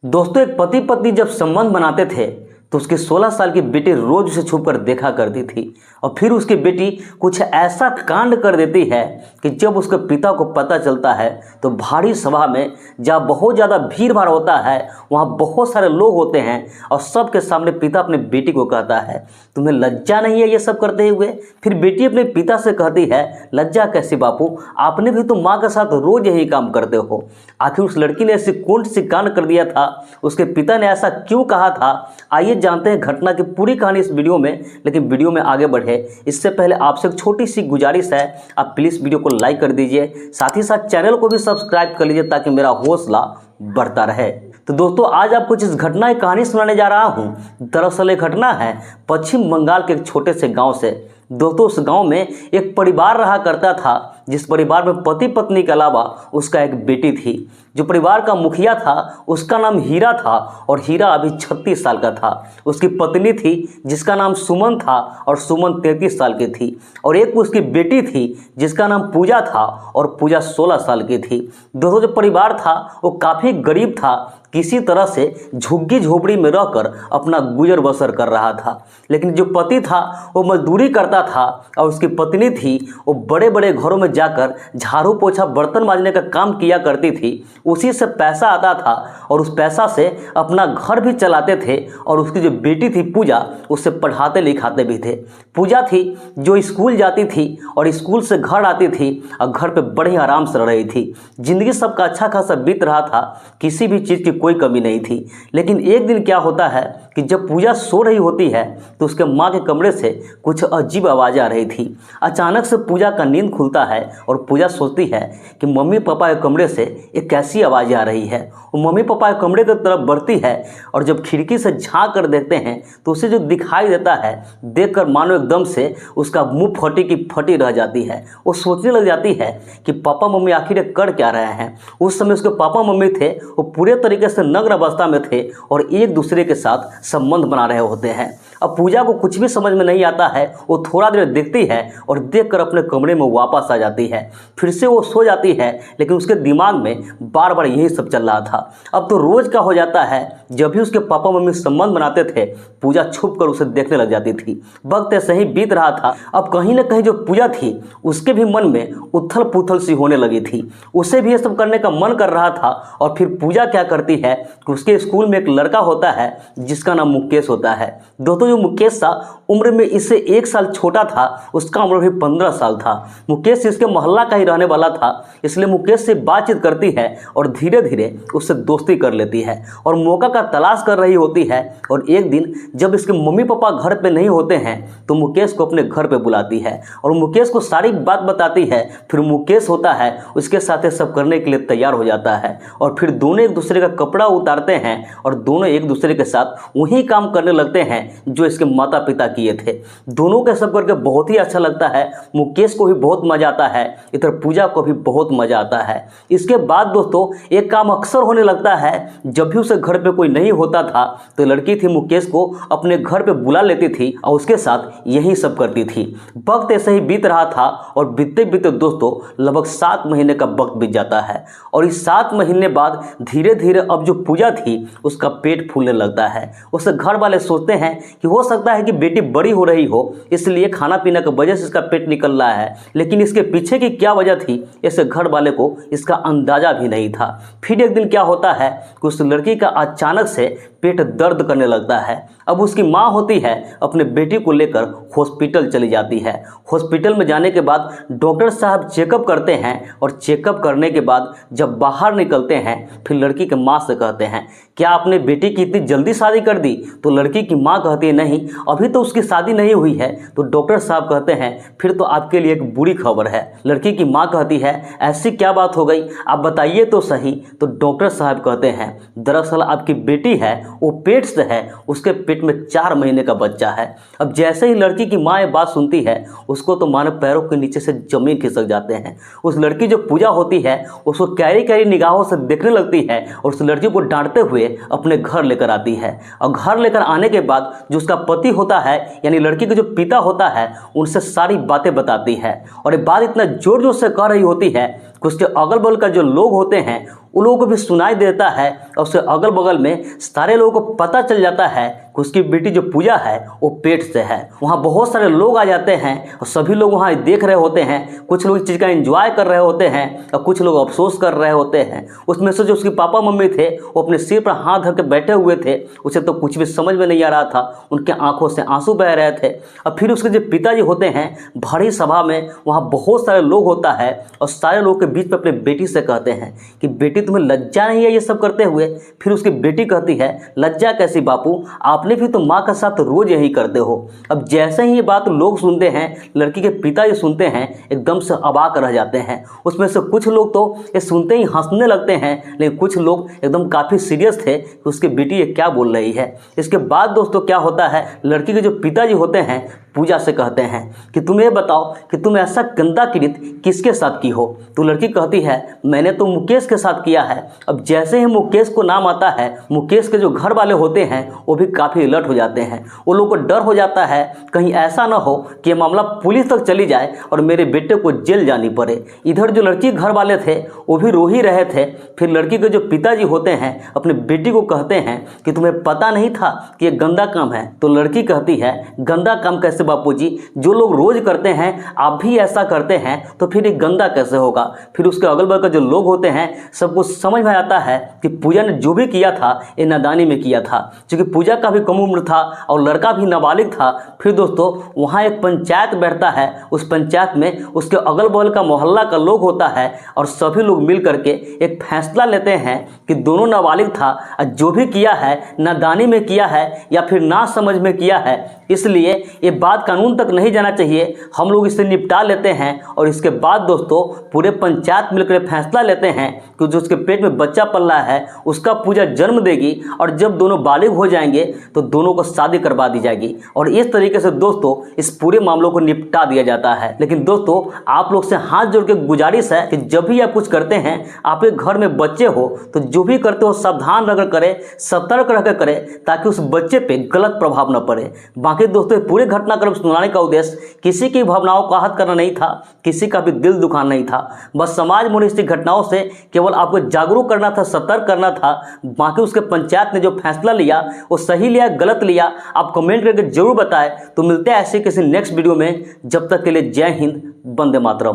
दोस्तों, एक पति पत्नी जब संबंध बनाते थे तो उसकी 16 साल की बेटी रोज उसे छुपकर देखा करती थी और फिर उसकी बेटी कुछ ऐसा कांड कर देती है कि जब उसके पिता को पता चलता है तो भारी सभा में जहाँ बहुत ज़्यादा भीड़ भाड़ होता है, वहाँ बहुत सारे लोग होते हैं और सबके सामने पिता अपने बेटी को कहता है, तुम्हें लज्जा नहीं है ये सब करते हुए। फिर बेटी अपने पिता से कहती है, लज्जा कैसी बापू, आपने भी तो माँ के साथ रोज यही काम करते हो। आखिर उस लड़की ने ऐसी कौन सी कांड कर दिया था, उसके पिता ने ऐसा क्यों कहा था, आइए जानते हैं घटना की पूरी कहानी इस वीडियो में। लेकिन वीडियो में आगे बढ़े इससे पहले आपसे एक छोटी सी गुजारिश है, आप प्लीज़ वीडियो को लाइक कर दीजिए, साथ ही साथ चैनल को भी सब्सक्राइब कर लीजिए ताकि मेरा हौसला बढ़ता रहे। तो दोस्तों, आज आपको जिस घटना की कहानी सुनाने जा रहा हूँ, दरअसल ये घटना है पश्चिम बंगाल के एक छोटे से गाँव से। दोस्तों, उस गांव में एक परिवार रहा करता था जिस परिवार में पति पत्नी के अलावा उसका एक बेटी थी। जो परिवार का मुखिया था उसका नाम हीरा था और हीरा अभी 36 साल का था। उसकी पत्नी थी जिसका नाम सुमन था और सुमन 33 साल की थी और एक उसकी बेटी थी जिसका नाम पूजा था और पूजा 16 साल की थी। दोस्तों, जो परिवार था वो काफ़ी गरीब था, किसी तरह से झुग्गी झोपड़ी में रहकर अपना गुजर बसर कर रहा था। लेकिन जो पति था वो मजदूरी करता था और उसकी पत्नी थी वो बड़े बड़े घरों में जाकर झाड़ू पोछा बर्तन मांजने का काम किया करती थी। उसी से पैसा आता था और उस पैसा से अपना घर भी चलाते थे और उसकी जो बेटी थी पूजा, उसे पढ़ाते लिखाते भी थे। पूजा थी जो स्कूल जाती थी और स्कूल से घर आती थी और घर पे बड़े आराम से रह रही थी। जिंदगी सबका अच्छा खासा बीत रहा था, किसी भी चीज़ की कोई कमी नहीं थी। लेकिन एक दिन क्या होता है कि जब पूजा सो रही होती है तो उसके माँ के कमरे से कुछ अजीब आवाज़ें आ रही थी। अचानक से पूजा का नींद खुलता है और पूजा सोचती है कि मम्मी पापा के कमरे से एक कैसी आवाज़ें आ रही है। वो मम्मी पापा के कमरे की तरफ बढ़ती है और जब खिड़की से झांक कर देखते हैं तो उसे जो दिखाई देता है, देखकर मानो एकदम से उसका मुंह फटी की फटी रह जाती है। वो सोचने लग जाती है कि पापा मम्मी आखिर कर क्या रहे हैं। उस समय उसके पापा मम्मी थे वो पूरे तरीके से नग्न अवस्था में थे और एक दूसरे के साथ संबंध बना रहे होते हैं। अब पूजा को कुछ भी समझ में नहीं आता है, वो थोड़ा देर देखती है और देखकर अपने कमरे में वापस आ जाती है। फिर से वो सो जाती है, लेकिन उसके दिमाग में बार बार यही सब चल रहा था। अब तो रोज का हो जाता है, जब भी उसके पापा मम्मी संबंध बनाते थे पूजा छुप कर उसे देखने लग जाती थी। वक्त ऐसे ही बीत रहा था। अब कहीं ना कहीं जो पूजा थी उसके भी मन में उथल पुथल सी होने लगी थी, उसे भी ये सब करने का मन कर रहा था। और फिर पूजा क्या करती है कि उसके स्कूल में एक लड़का होता है जिसका नाम मुकेश होता है। दोस्तों, जो मुकेश था उम्र में इससे 1 साल छोटा था, उसका उम्र भी 15 साल था। मुकेश इसके मोहल्ला का ही रहने वाला था, इसलिए मुकेश से बातचीत करती है और धीरे धीरे उससे दोस्ती कर लेती है और मौका का तलाश कर रही होती है। और एक दिन जब इसके मम्मी पापा घर पे नहीं होते हैं तो मुकेश को अपने घर पे बुलाती है और मुकेश को सारी बात बताती है। फिर मुकेश होता है उसके साथ ये सब करने के लिए तैयार हो जाता है और फिर दोनों एक दूसरे का कपड़ा उतारते हैं और दोनों एक दूसरे के साथ वही काम करने लगते हैं जो इसके माता पिता किए थे। दोनों का सब करके बहुत ही अच्छा लगता है, मुकेश को भी बहुत मजा आता है, इधर पूजा को भी बहुत मजा आता है। इसके बाद दोस्तों, एक काम अक्सर होने लगता है, जब भी उसे घर पे कोई नहीं होता था तो लड़की थी मुकेश को अपने घर पे बुला लेती थी और उसके साथ यही सब करती थी। वक्त ऐसे ही बीत रहा था और बीतते बीतते दोस्तों लगभग 7 महीने का वक्त बीत जाता है और इस 7 महीने बाद धीरे धीरे अब जो पूजा थी उसका पेट फूलने लगता है। उससे घर वाले सोचते हैं कि हो सकता है कि बेटी बड़ी हो रही हो, इसलिए खाना पीना की वजह से इसका पेट निकल रहा है। लेकिन इसके पीछे की क्या वजह थी इसे घर वाले को इसका अंदाजा भी नहीं था। फिर एक दिन क्या होता है कि उस लड़की का अचानक से पेट दर्द करने लगता है। अब उसकी माँ होती है अपने बेटी को लेकर हॉस्पिटल चली जाती है। हॉस्पिटल में जाने के बाद डॉक्टर साहब चेकअप करते हैं और चेकअप करने के बाद जब बाहर निकलते हैं फिर लड़की के माँ से कहते हैं, क्या आपने बेटी की इतनी जल्दी शादी कर दी? तो लड़की की माँ कहती है, नहीं, अभी तो उसकी शादी नहीं हुई है। तो डॉक्टर साहब कहते हैं, फिर तो आपके लिए एक बुरी खबर है। लड़की की माँ कहती है, ऐसी क्या बात हो गई, आप बताइए तो सही। तो डॉक्टर साहब कहते हैं, दरअसल आपकी बेटी है वो पेट से है, उसके पेट में 4 महीने का बच्चा है। अब जैसे ही लड़की की माँ ये बात सुनती है उसको तो मानो पैरों के नीचे से जमीन खिसक जाते हैं। उस लड़की जो पूजा होती है उसको कैरी कैरी निगाहों से देखने लगती है और उस लड़की को डांटते हुए अपने घर लेकर आती है। और घर लेकर आने के बाद जो उसका पति होता है यानी लड़की का जो पिता होता है उनसे सारी बातें बताती है और ये बात इतना जोर जोर से कह रही होती है कि उसके अगल बगल का जो लोग होते हैं उन लोगों को भी सुनाई देता है और उसके अगल बगल में सारे लोगों को पता चल जाता है कि उसकी बेटी जो पूजा है वो पेट से है। वहाँ बहुत सारे लोग आ जाते हैं और सभी लोग वहाँ देख रहे होते हैं। कुछ लोग इस चीज़ का एंजॉय कर रहे होते हैं और कुछ लोग अफसोस कर रहे होते हैं। उसमें से जो उसके पापा मम्मी थे वो अपने सिर पर हाथ धर के बैठे हुए थे। उसे तो कुछ भी समझ में नहीं आ रहा था, उनके आंखों से आंसू बह रहे थे। और फिर उसके जो पिताजी होते हैं बड़ी सभा में वहाँ बहुत सारे लोग होता है और सारे लोग के बीच में अपने बेटी से कहते हैं कि बेटी तुम्हें लज्जा नहीं है ये सब करते हुए। फिर उसकी बेटी कहती है लज्जा कैसी बापू, आपने भी तो माँ के साथ रोज यही करते हो। अब जैसे ही ये बात लोग सुनते हैं, लड़की के पिताजी सुनते हैं, एकदम से अवाक रह जाते हैं। उसमें से कुछ लोग तो ये सुनते ही हंसने लगते हैं, लेकिन कुछ लोग एकदम काफ़ी सीरियस थे कि उसकी बेटी ये क्या बोल रही है। इसके बाद दोस्तों क्या होता है, लड़की के जो पिताजी होते हैं पूजा से कहते हैं कि तुम ये बताओ कि तुम ऐसा गंदा कृत्य किसके साथ की हो। तो लड़की कहती है मैंने तो मुकेश के साथ किया है। अब जैसे ही मुकेश को नाम आता है, मुकेश के जो घर वाले होते हैं वो भी काफ़ी अलर्ट हो जाते हैं। वो लोग को डर हो जाता है कहीं ऐसा ना हो कि ये मामला पुलिस तक चली जाए और मेरे बेटे को जेल जानी पड़े। इधर जो लड़की घर वाले थे वो भी रो ही रहे थे। फिर लड़की के जो पिताजी होते हैं अपने बेटी को कहते हैं कि तुम्हें पता नहीं था कि ये गंदा काम है। तो लड़की कहती है गंदा काम कैसे बापूजी, जो लोग रोज करते हैं आप भी ऐसा करते हैं तो फिर ये गंदा कैसे होगा। फिर उसके अगल बगल जो लोग होते हैं सबको समझ में आता है कि पूजा ने जो भी किया था ये नादानी में किया था, क्योंकि पूजा का भी कम उम्र था और लड़का भी नाबालिग था। फिर दोस्तों वहाँ एक पंचायत बैठता है। उस पंचायत में उसके अगल बगल का मोहल्ला का लोग होता है और सभी लोग मिल करके एक फैसला लेते हैं कि दोनों नाबालिग था और जो भी किया है नादानी में किया है या फिर ना समझ में किया है, इसलिए ये बात कानून तक नहीं जाना चाहिए, हम लोग इसे निपटा लेते हैं। और इसके बाद दोस्तों पूरे पंचायत मिलकर फैसला लेते हैं कि जो उसके पेट में बच्चा पल रहा है उसका पूजा जन्म देगी और जब दोनों बालिग हो जाएंगे तो दोनों को शादी करवा दी जाएगी। और इस तरीके से दोस्तों इस पूरे मामलों को निपटा दिया जाता है। लेकिन दोस्तों आप लोग से हाथ जोड़ के गुजारिश है कि जब भी आप कुछ करते हैं, आपके घर में बच्चे हो तो जो भी करते हो सावधान रहकर करें, सतर्क रहकर करें, ताकि उस बच्चे पे गलत प्रभाव न पड़े। बाकी दोस्तों पूरे घटनाक्रम सुनाने का उद्देश्य किसी की भावनाओं को आहत करना नहीं था, किसी का भी दिल दुखाना नहीं था। बस समाज में इस घटनाओं से केवल आपको जागरूक करना था, सतर्क करना था। बाकी उसके पंचायत ने जो फैसला लिया वो सही लिया गलत लिया आप कमेंट करके जरूर बताएं। तो मिलते हैं ऐसे किसी नेक्स्ट वीडियो में, जब तक के लिए जय हिंद, वंदे मातरम।